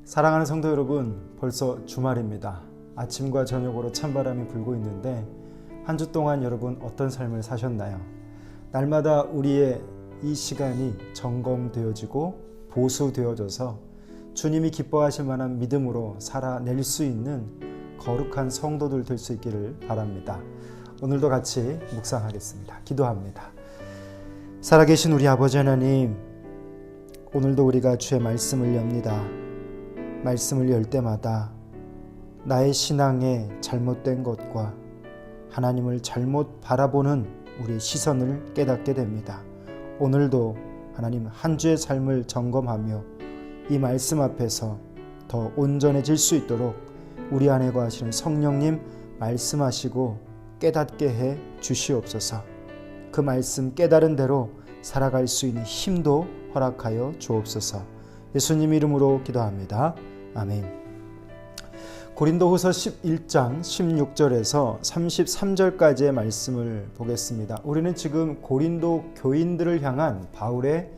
사랑하는 성도 여러분, 벌써 주말입니다. 아침과 저녁으로 찬바람이 불고 있는데 한 주 동안 여러분 어떤 삶을 사셨나요? 날마다 우리의 이 시간이 점검되어지고 보수되어져서 주님이 기뻐하실 만한 믿음으로 살아낼 수 있는 거룩한 성도들 될 수 있기를 바랍니다. 오늘도 같이 묵상하겠습니다. 기도합니다. 살아계신 우리 아버지 하나님, 오늘도 우리가 주의 말씀을 엽니다. 말씀을 열 때마다 나의 신앙에 잘못된 것과 하나님을 잘못 바라보는 우리의 시선을 깨닫게 됩니다. 오늘도 하나님 한 주의 삶을 점검하며 이 말씀 앞에서 더 온전해질 수 있도록 우리 안에 거하시는 성령님 말씀하시고 깨닫게 해 주시옵소서. 그 말씀 깨달은 대로 살아갈 수 있는 힘도 허락하여 주옵소서. 예수님 이름으로 기도합니다. 아멘. 고린도후서 11장 16절에서 33절까지의 말씀을 보겠습니다. 우리는 지금 고린도 교인들을 향한 바울의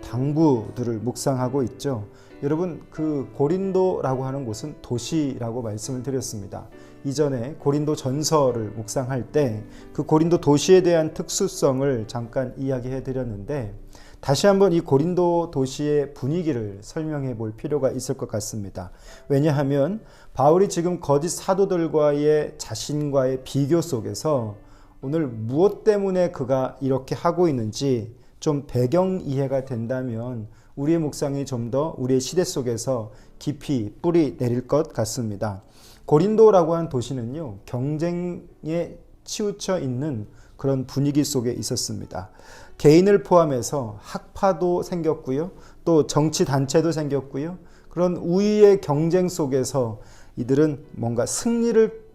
당부들을 묵상하고 있죠. 여러분, 그 고린도라고 하는 곳은 도시라고 말씀을 드렸습니다. 이전에 고린도 전서를 묵상할 때 그 고린도 도시에 대한 특수성을 잠깐 이야기해 드렸는데, 다시 한번 이 고린도 도시의 분위기를 설명해 볼 필요가 있을 것 같습니다. 왜냐하면 바울이 지금 거짓 사도들과의 자신과의 비교 속에서 오늘 무엇 때문에 그가 이렇게 하고 있는지 좀 배경 이해가 된다면 우리의 묵상이 좀 더 우리의 시대 속에서 깊이 뿌리 내릴 것 같습니다. 고린도라고 하는 도시는요, 경쟁에 치우쳐 있는 그런 분위기 속에 있었습니다. 개인을 포함해서 학파도 생겼고요, 또 정치 단체도 생겼고요. 그런 우위의 경쟁 속에서 이들은 뭔가 승리를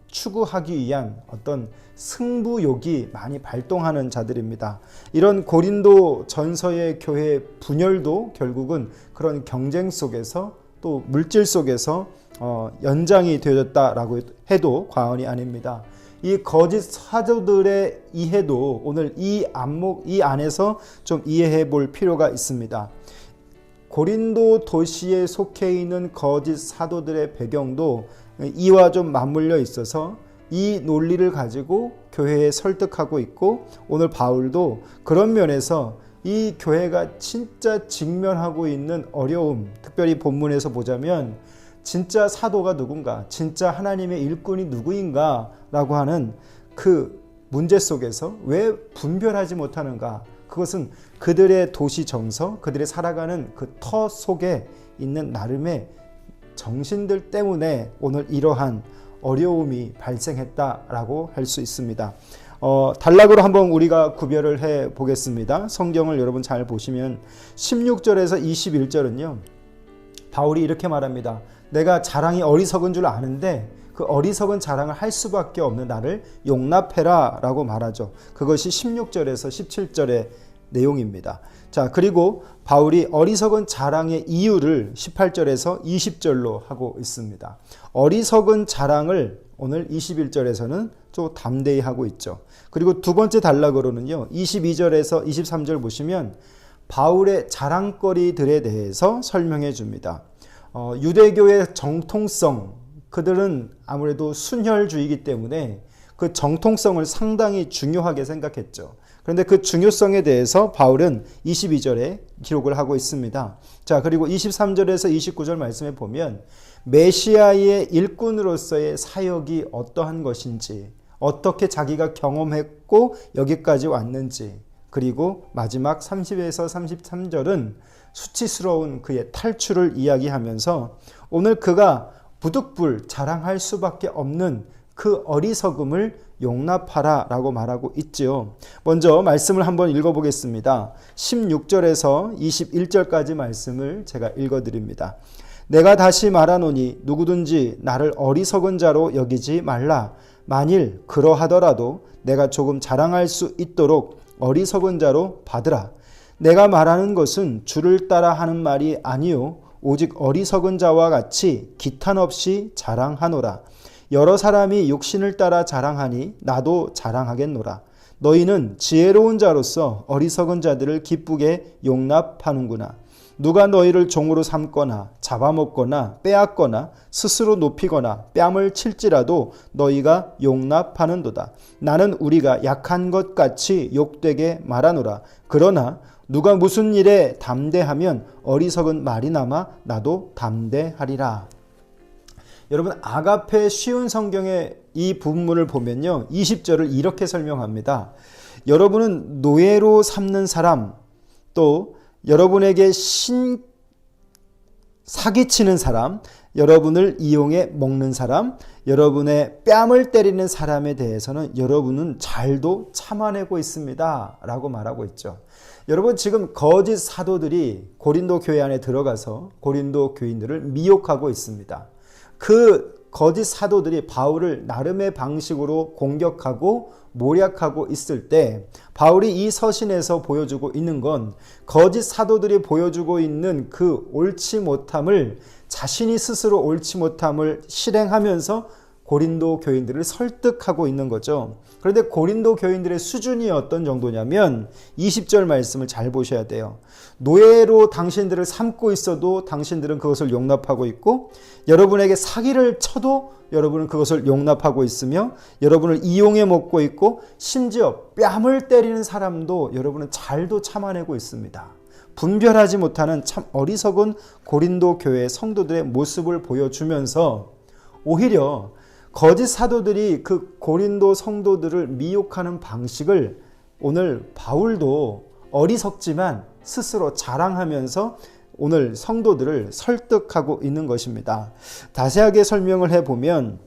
추구하기 위한 어떤 승부욕이 많이 발동하는 자들입니다. 이런 고린도 전서의 교회 분열도 결국은 그런 경쟁 속에서 또 물질 속에서 연장이 되어졌다라고 해도 과언이 아닙니다. 이 거짓 사도들의 이해도 오늘 이 안에서 좀 이해해 볼 필요가 있습니다. 고린도 도시에 속해 있는 거짓 사도들의 배경도 이와 좀 맞물려 있어서 이 논리를 가지고 교회에 설득하고 있고, 오늘 바울도 그런 면에서 이 교회가 진짜 직면하고 있는 어려움, 특별히 본문에서 보자면 진짜 사도가 누군가, 진짜 하나님의 일꾼이 누구인가 라고 하는 그 문제 속에서 왜 분별하지 못하는가, 그것은 그들의 도시 정서, 그들의 살아가는 그 터 속에 있는 나름의 정신들 때문에 오늘 이러한 어려움이 발생했다라고 할 수 있습니다. 단락으로 한번 우리가 구별을 해 보겠습니다. 성경을 여러분 잘 보시면 16절에서 21절은요, 바울이 이렇게 말합니다. 내가 자랑이 어리석은 줄 아는데 그 어리석은 자랑을 할 수밖에 없는 나를 용납해라 라고 말하죠. 그것이 16절에서 17절의 내용입니다. 자, 그리고 바울이 어리석은 자랑의 이유를 18절에서 20절로 하고 있습니다. 어리석은 자랑을 오늘 21절에서는 좀 담대히 하고 있죠. 그리고 두 번째 단락으로는요, 22절에서 23절 보시면 바울의 자랑거리들에 대해서 설명해 줍니다. 유대교의 정통성, 그들은 아무래도 순혈주의이기 때문에 그 정통성을 상당히 중요하게 생각했죠. 그런데 그 중요성에 대해서 바울은 22절에 기록을 하고 있습니다. 자, 그리고 23절에서 29절 말씀에 보면 메시아의 일꾼으로서의 사역이 어떠한 것인지, 어떻게 자기가 경험했고 여기까지 왔는지, 그리고 마지막 30에서 33절은 수치스러운 그의 탈출을 이야기하면서 오늘 그가 부득불 자랑할 수밖에 없는 그 어리석음을 용납하라 라고 말하고 있지요. 먼저 말씀을 한번 읽어보겠습니다. 16절에서 21절까지 말씀을 제가 읽어드립니다. 내가 다시 말하노니 누구든지 나를 어리석은 자로 여기지 말라. 만일 그러하더라도 내가 조금 자랑할 수 있도록 어리석은 자로 받으라. 내가 말하는 것은 주를 따라 하는 말이 아니요 오직 어리석은 자와 같이 기탄 없이 자랑하노라. 여러 사람이 육신을 따라 자랑하니 나도 자랑하겠노라. 너희는 지혜로운 자로서 어리석은 자들을 기쁘게 용납하는구나. 누가 너희를 종으로 삼거나 잡아먹거나 빼앗거나 스스로 높이거나 뺨을 칠지라도 너희가 용납하는도다. 나는 우리가 약한 것 같이 욕되게 말하노라. 그러나 누가 무슨 일에 담대하면 어리석은 말이나마 나도 담대하리라. 여러분, 아가페 쉬운 성경의 이 부분을 보면요, 20절을 이렇게 설명합니다. 여러분은 노예로 삼는 사람, 또 여러분에게 사기치는 사람, 여러분을 이용해 먹는 사람, 여러분의 뺨을 때리는 사람에 대해서는 여러분은 잘도 참아내고 있습니다 라고 말하고 있죠. 여러분, 지금 거짓 사도들이 고린도 교회 안에 들어가서 고린도 교인들을 미혹하고 있습니다. 그 거짓 사도들이 바울을 나름의 방식으로 공격하고 모략하고 있을 때 바울이 이 서신에서 보여주고 있는 건 거짓 사도들이 보여주고 있는 그 옳지 못함을, 자신이 스스로 옳지 못함을 실행하면서 고린도 교인들을 설득하고 있는 거죠. 그런데 고린도 교인들의 수준이 어떤 정도냐면 20절 말씀을 잘 보셔야 돼요. 노예로 당신들을 삼고 있어도 당신들은 그것을 용납하고 있고, 여러분에게 사기를 쳐도 여러분은 그것을 용납하고 있으며, 여러분을 이용해 먹고 있고, 심지어 뺨을 때리는 사람도 여러분은 잘도 참아내고 있습니다. 분별하지 못하는 참 어리석은 고린도 교회 성도들의 모습을 보여주면서 오히려 거짓 사도들이 그 고린도 성도들을 미혹하는 방식을 오늘 바울도 어리석지만 스스로 자랑하면서 오늘 성도들을 설득하고 있는 것입니다. 자세하게 설명을 해보면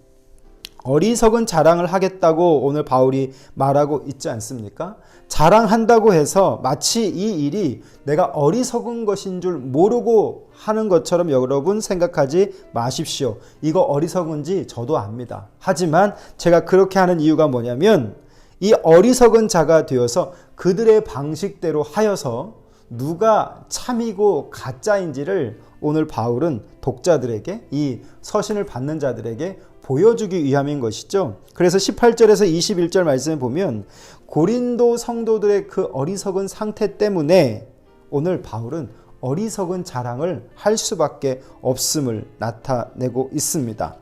어리석은 자랑을 하겠다고 오늘 바울이 말하고 있지 않습니까? 자랑한다고 해서 마치 이 일이 내가 어리석은 것인 줄 모르고 하는 것처럼 여러분 생각하지 마십시오. 이거 어리석은지 저도 압니다. 하지만 제가 그렇게 하는 이유가 뭐냐면 이 어리석은 자가 되어서 그들의 방식대로 하여서 누가 참이고 가짜인지를 오늘 바울은 독자들에게, 이 서신을 받는 자들에게 보여주기 위함인 것이죠. 그래서 18절에서 21절 말씀을 보면 고린도 성도들의 그 어리석은 상태 때문에 오늘 바울은 어리석은 자랑을 할 수밖에 없음을 나타내고 있습니다.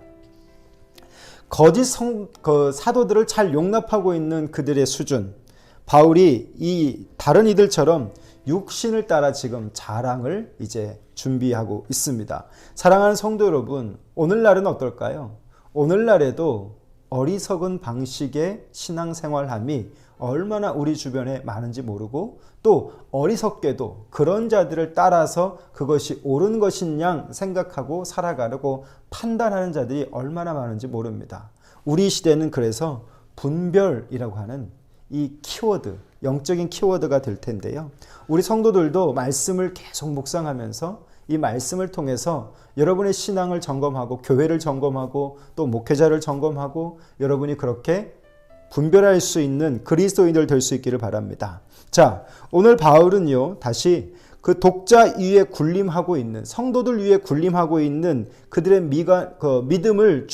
거짓 사도들을 잘 용납하고 있는 그들의 수준, 바울이 이 다른 이들처럼 육신을 따라 지금 자랑을 이제 준비하고 있습니다. 사랑하는 성도 여러분, 오늘날은 어떨까요? 오늘날에도 어리석은 방식의 신앙생활함이 얼마나 우리 주변에 많은지 모르고, 또 어리석게도 그런 자들을 따라서 그것이 옳은 것인 양 생각하고 살아가려고 판단하는 자들이 얼마나 많은지 모릅니다. 우리 시대는 그래서 분별이라고 하는 이 키워드, 영적인 키워드가 될 텐데요. 우리 성도들도 말씀을 계속 묵상하면서 이 말씀을 통해서 여러분의 신앙을 점검하고 교회를 점검하고 또 목회자를 점검하고 여러분이 그렇게 분별할 수 있는 그리스도인들 될 수 있기를 바랍니다. 자, 오늘 바울은요, 다시 그 독자 위에 군림하고 있는, 성도들 위에 군림하고 있는 그들의 믿음을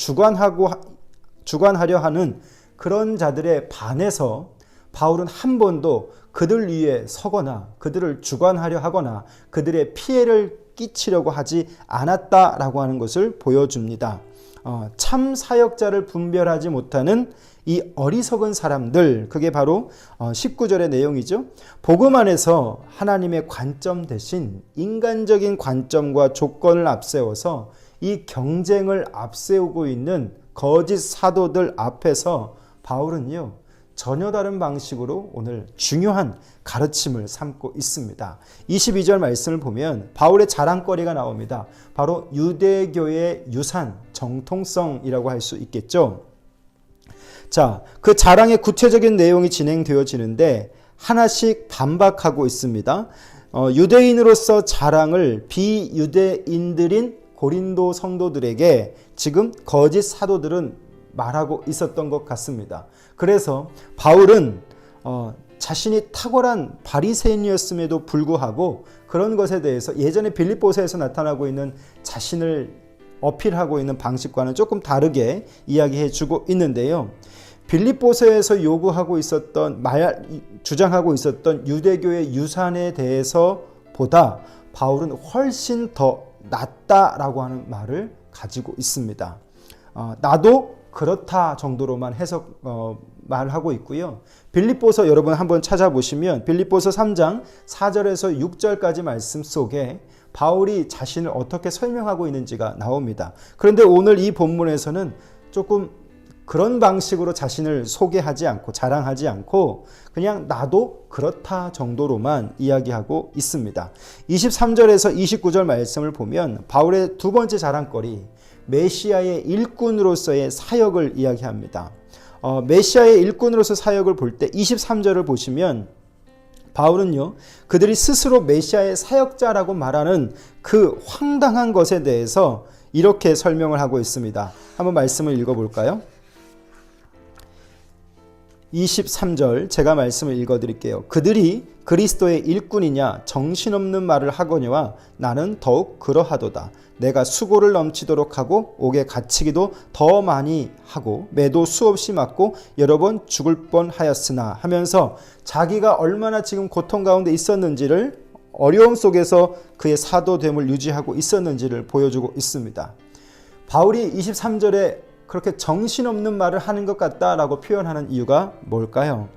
주관하려 하는 그런 자들에 반해서 바울은 한 번도 그들 위에 서거나 그들을 주관하려 하거나 그들의 피해를 끼치려고 하지 않았다라고 하는 것을 보여줍니다. 참 사역자를 분별하지 못하는 이 어리석은 사람들, 그게 바로 19절의 내용이죠. 복음 안에서 하나님의 관점 대신 인간적인 관점과 조건을 앞세워서 이 경쟁을 앞세우고 있는 거짓 사도들 앞에서 바울은요, 전혀 다른 방식으로 오늘 중요한 가르침을 삼고 있습니다. 22절 말씀을 보면 바울의 자랑거리가 나옵니다. 바로 유대교의 유산, 정통성이라고 할 수 있겠죠. 자, 그 자랑의 구체적인 내용이 진행되어지는데 하나씩 반박하고 있습니다. 유대인으로서 자랑을 비유대인들인 고린도 성도들에게 지금 거짓 사도들은 말하고 있었던 것 같습니다. 그래서 바울은 자신이 탁월한 바리새인이었음에도 불구하고 그런 것에 대해서 예전에 빌립보서에서 나타나고 있는 자신을 어필하고 있는 방식과는 조금 다르게 이야기해 주고 있는데요. 빌립보서에서 주장하고 있었던 유대교의 유산에 대해서 보다 바울은 훨씬 더 낫다라고 하는 말을 가지고 있습니다. 나도 그렇다 정도로만 말하고 있고요. 빌립보서 여러분 한번 찾아보시면 빌립보서 3장 4절에서 6절까지 말씀 속에 바울이 자신을 어떻게 설명하고 있는지가 나옵니다. 그런데 오늘 이 본문에서는 조금 그런 방식으로 자신을 소개하지 않고 자랑하지 않고 그냥 나도 그렇다 정도로만 이야기하고 있습니다. 23절에서 29절 말씀을 보면 바울의 두 번째 자랑거리 메시아의 일꾼으로서의 사역을 이야기합니다. 메시아의 일꾼으로서 사역을 볼 때 23절을 보시면 바울은요, 그들이 스스로 메시아의 사역자라고 말하는 그 황당한 것에 대해서 이렇게 설명을 하고 있습니다. 한번 말씀을 읽어볼까요? 23절 제가 말씀을 읽어드릴게요. 그들이 그리스도의 일꾼이냐 정신없는 말을 하거니와 나는 더욱 그러하도다. 내가 수고를 넘치도록 하고 옥에 갇히기도 더 많이 하고 매도 수없이 맞고 여러 번 죽을 뻔하였으나 하면서 자기가 얼마나 지금 고통 가운데 있었는지를 어려움 속에서 그의 사도됨을 유지하고 있었는지를 보여주고 있습니다. 바울이 23절에 그렇게 정신없는 말을 하는 것 같다라고 표현하는 이유가 뭘까요?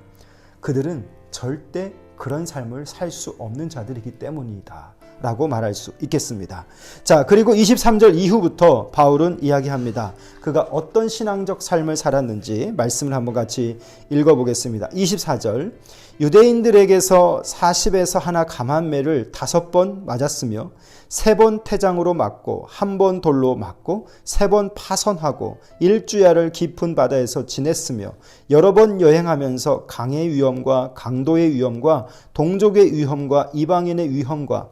그들은 절대 그런 삶을 살 수 없는 자들이기 때문이다 라고 말할 수 있겠습니다. 자, 그리고 23절 이후부터 바울은 이야기합니다. 그가 어떤 신앙적 삶을 살았는지 말씀을 한번 같이 읽어보겠습니다. 24절 유대인들에게서 40에서 하나 감한매를 5번 맞았으며 3번 태장으로 맞고 1번 돌로 맞고 3번 파선하고 일주야를 깊은 바다에서 지냈으며 여러 번 여행하면서 강의 위험과 강도의 위험과 동족의 위험과 이방인의 위험과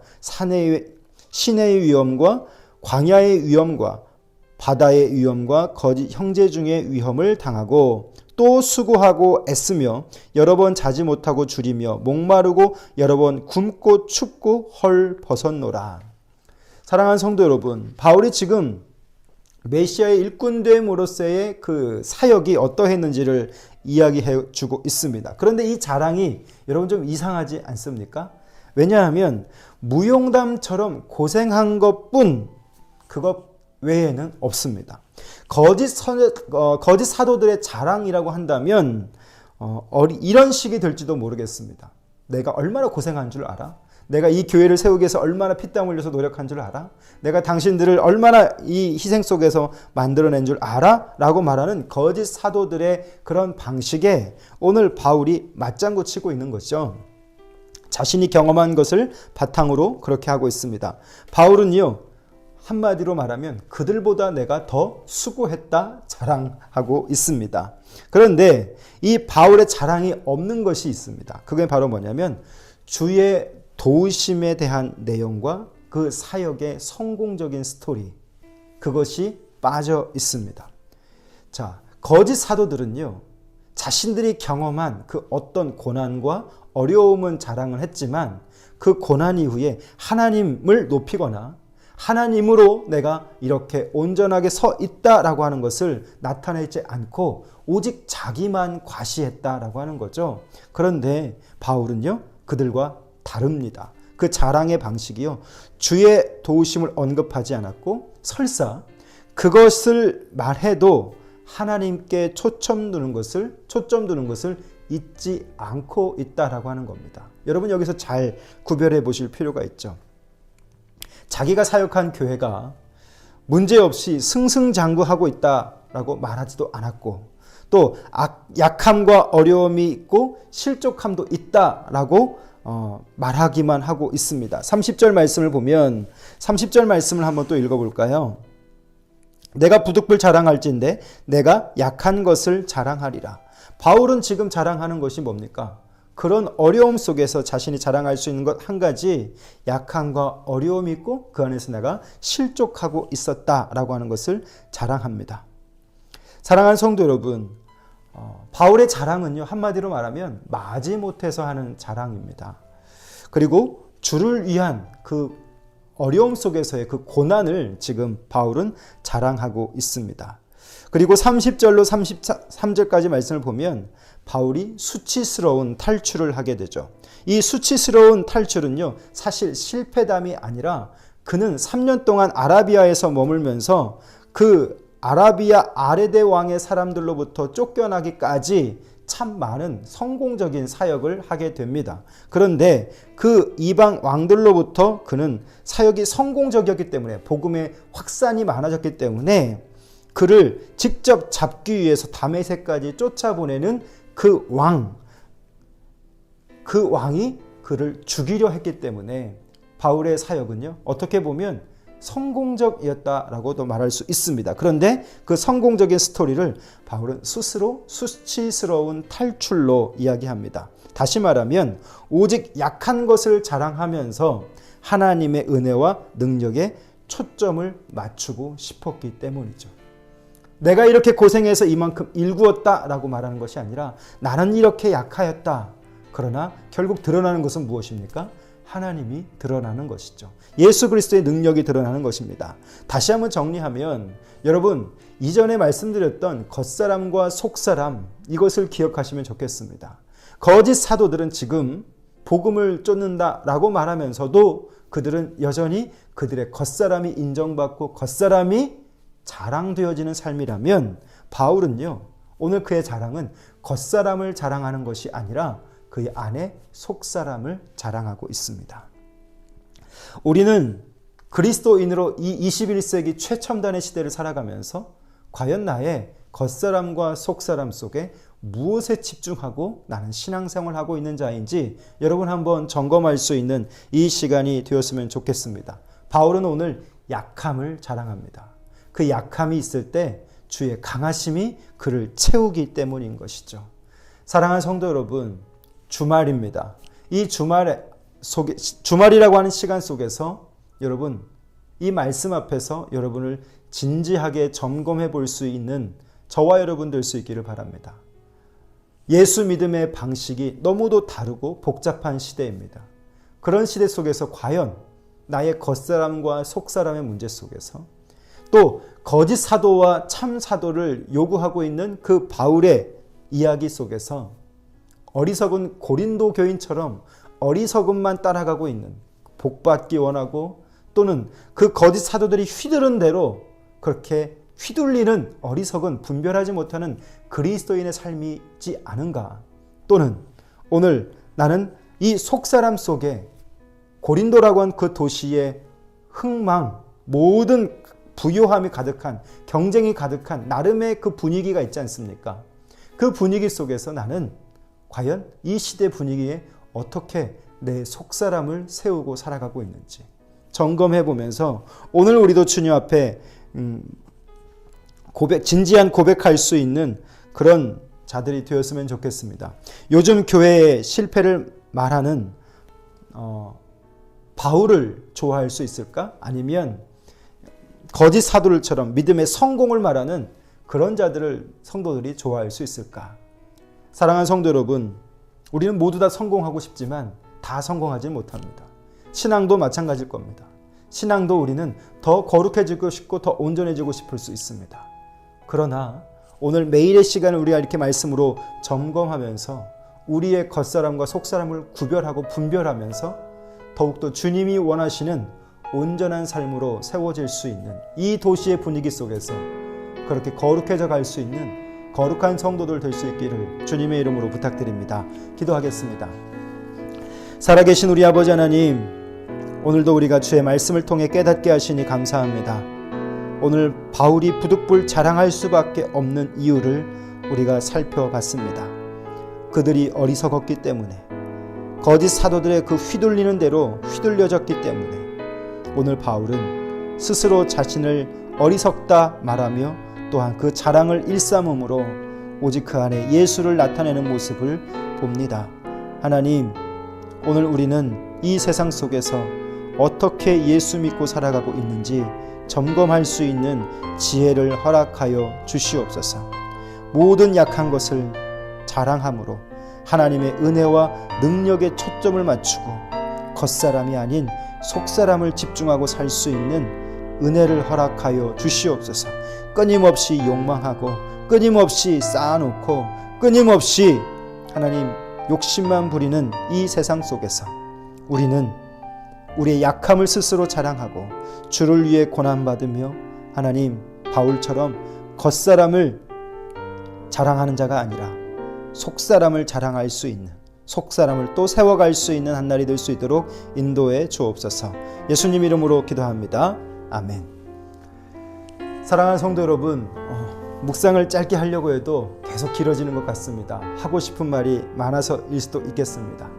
시내의 위험과 광야의 위험과 바다의 위험과 거짓 형제 중의 위험을 당하고 또 수고하고 애쓰며 여러 번 자지 못하고 줄이며 목마르고 여러 번 굶고 춥고 헐 벗었노라. 사랑하는 성도 여러분, 바울이 지금 메시아의 일꾼됨으로서의 그 사역이 어떠했는지를 이야기해 주고 있습니다. 그런데 이 자랑이 여러분 좀 이상하지 않습니까? 왜냐하면 무용담처럼 고생한 것뿐 그것 외에는 없습니다. 거짓 사도들의 자랑이라고 한다면 이런 식이 될지도 모르겠습니다. 내가 얼마나 고생한 줄 알아? 내가 이 교회를 세우기 위해서 얼마나 피땀 흘려서 노력한 줄 알아? 내가 당신들을 얼마나 이 희생 속에서 만들어낸 줄 알아? 라고 말하는 거짓 사도들의 그런 방식에 오늘 바울이 맞장구 치고 있는 거죠. 자신이 경험한 것을 바탕으로 그렇게 하고 있습니다. 바울은요, 한마디로 말하면 그들보다 내가 더 수고했다 자랑하고 있습니다. 그런데 이 바울의 자랑이 없는 것이 있습니다. 그게 바로 뭐냐면 주의 도우심에 대한 내용과 그 사역의 성공적인 스토리, 그것이 빠져 있습니다. 자, 거짓 사도들은요, 자신들이 경험한 그 어떤 고난과 어려움은 자랑을 했지만 그 고난 이후에 하나님을 높이거나 하나님으로 내가 이렇게 온전하게 서 있다라고 하는 것을 나타내지 않고 오직 자기만 과시했다라고 하는 거죠. 그런데 바울은요, 그들과 다릅니다. 그 자랑의 방식이요, 주의 도우심을 언급하지 않았고 설사 그것을 말해도 하나님께 초점 두는 것을 잊지 않고 있다라고 하는 겁니다. 여러분 여기서 잘 구별해 보실 필요가 있죠. 자기가 사역한 교회가 문제없이 승승장구하고 있다라고 말하지도 않았고 또 약함과 어려움이 있고 실족함도 있다라고 말하기만 하고 있습니다. 30절 말씀을 보면 30절 말씀을 한번 또 읽어볼까요? 내가 부득불 자랑할진대 내가 약한 것을 자랑하리라. 바울은 지금 자랑하는 것이 뭡니까? 그런 어려움 속에서 자신이 자랑할 수 있는 것 한 가지, 약함과 어려움이 있고 그 안에서 내가 실족하고 있었다라고 하는 것을 자랑합니다. 사랑하는 성도 여러분, 바울의 자랑은요, 한마디로 말하면 마지못해서 하는 자랑입니다. 그리고 주를 위한 그 어려움 속에서의 그 고난을 지금 바울은 자랑하고 있습니다. 그리고 30절로 33절까지 말씀을 보면 바울이 수치스러운 탈출을 하게 되죠. 이 수치스러운 탈출은요, 사실 실패담이 아니라 그는 3년 동안 아라비아에서 머물면서 그 아라비아 아레데 왕의 사람들로부터 쫓겨나기까지 참 많은 성공적인 사역을 하게 됩니다. 그런데 그 이방 왕들로부터 그는 사역이 성공적이었기 때문에, 복음의 확산이 많아졌기 때문에 그를 직접 잡기 위해서 다메섹까지 쫓아보내는 그 왕이 그를 죽이려 했기 때문에 바울의 사역은요, 어떻게 보면 성공적이었다라고도 말할 수 있습니다. 그런데 그 성공적인 스토리를 바울은 스스로 수치스러운 탈출로 이야기합니다. 다시 말하면 오직 약한 것을 자랑하면서 하나님의 은혜와 능력에 초점을 맞추고 싶었기 때문이죠. 내가 이렇게 고생해서 이만큼 일구었다라고 말하는 것이 아니라 나는 이렇게 약하였다. 그러나 결국 드러나는 것은 무엇입니까? 하나님이 드러나는 것이죠. 예수 그리스도의 능력이 드러나는 것입니다. 다시 한번 정리하면 여러분, 이전에 말씀드렸던 겉사람과 속사람, 이것을 기억하시면 좋겠습니다. 거짓 사도들은 지금 복음을 쫓는다라고 말하면서도 그들은 여전히 그들의 겉사람이 인정받고 겉사람이 자랑되어지는 삶이라면, 바울은요, 오늘 그의 자랑은 겉사람을 자랑하는 것이 아니라 그의 안에 속사람을 자랑하고 있습니다. 우리는 그리스도인으로 이 21세기 최첨단의 시대를 살아가면서 과연 나의 겉사람과 속사람 속에 무엇에 집중하고 나는 신앙생활을 하고 있는 자인지 여러분 한번 점검할 수 있는 이 시간이 되었으면 좋겠습니다. 바울은 오늘 약함을 자랑합니다. 그 약함이 있을 때 주의 강하심이 그를 채우기 때문인 것이죠. 사랑하는 성도 여러분, 주말입니다. 이 주말이라고 하는 시간 속에서 여러분, 이 말씀 앞에서 여러분을 진지하게 점검해 볼 수 있는 저와 여러분 될 수 있기를 바랍니다. 예수 믿음의 방식이 너무도 다르고 복잡한 시대입니다. 그런 시대 속에서 과연 나의 겉사람과 속사람의 문제 속에서 또 거짓 사도와 참 사도를 요구하고 있는 그 바울의 이야기 속에서 어리석은 고린도 교인처럼 어리석음만 따라가고 있는, 복받기 원하고 또는 그 거짓 사도들이 휘두른 대로 그렇게 휘둘리는 어리석은, 분별하지 못하는 그리스도인의 삶이지 않은가? 또는 오늘 나는 이 속사람 속에 고린도라고 한 그 도시의 흥망, 모든 부요함이 가득한, 경쟁이 가득한 나름의 그 분위기가 있지 않습니까? 그 분위기 속에서 나는 과연 이 시대 분위기에 어떻게 내 속사람을 세우고 살아가고 있는지 점검해 보면서 오늘 우리도 주님 앞에 진지한 고백할 수 있는 그런 자들이 되었으면 좋겠습니다. 요즘 교회의 실패를 말하는 바울을 좋아할 수 있을까? 아니면 거짓 사도들처럼 믿음의 성공을 말하는 그런 자들을 성도들이 좋아할 수 있을까? 사랑하는 성도 여러분, 우리는 모두 다 성공하고 싶지만 다 성공하지 못합니다. 신앙도 마찬가지일 겁니다. 신앙도 우리는 더 거룩해지고 싶고 더 온전해지고 싶을 수 있습니다. 그러나 오늘 매일의 시간을 우리가 이렇게 말씀으로 점검하면서 우리의 겉사람과 속사람을 구별하고 분별하면서 더욱더 주님이 원하시는 온전한 삶으로 세워질 수 있는 이 도시의 분위기 속에서 그렇게 거룩해져 갈 수 있는 거룩한 성도들 될 수 있기를 주님의 이름으로 부탁드립니다. 기도하겠습니다. 살아계신 우리 아버지 하나님, 오늘도 우리가 주의 말씀을 통해 깨닫게 하시니 감사합니다. 오늘 바울이 부득불 자랑할 수밖에 없는 이유를 우리가 살펴봤습니다. 그들이 어리석었기 때문에, 거짓 사도들의 그 휘둘리는 대로 휘둘려졌기 때문에 오늘 바울은 스스로 자신을 어리석다 말하며 또한 그 자랑을 일삼음으로 오직 그 안에 예수를 나타내는 모습을 봅니다. 하나님, 오늘 우리는 이 세상 속에서 어떻게 예수 믿고 살아가고 있는지 점검할 수 있는 지혜를 허락하여 주시옵소서. 모든 약한 것을 자랑함으로 하나님의 은혜와 능력에 초점을 맞추고 겉사람이 아닌 속사람을 집중하고 살 수 있는 은혜를 허락하여 주시옵소서. 끊임없이 욕망하고 끊임없이 쌓아놓고 끊임없이 하나님 욕심만 부리는 이 세상 속에서 우리는 우리의 약함을 스스로 자랑하고 주를 위해 고난받으며 하나님 바울처럼 겉사람을 자랑하는 자가 아니라 속사람을 자랑할 수 있는, 속사람을 또 세워갈 수 있는 한 날이 될 수 있도록 인도해 주옵소서. 예수님 이름으로 기도합니다. 아멘. 사랑하는 성도 여러분, 묵상을 짧게 하려고 해도 계속 길어지는 것 같습니다. 하고 싶은 말이 많아서일 수도 있겠습니다.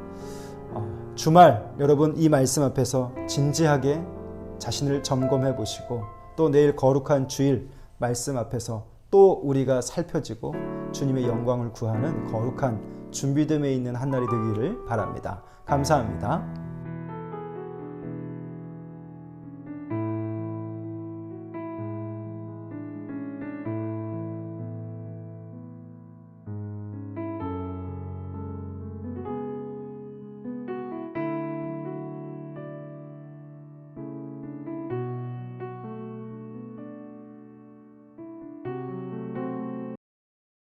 주말 여러분 이 말씀 앞에서 진지하게 자신을 점검해 보시고 또 내일 거룩한 주일 말씀 앞에서 또 우리가 살펴지고 주님의 영광을 구하는 거룩한 준비됨에 있는 한 날이 되기를 바랍니다. 감사합니다.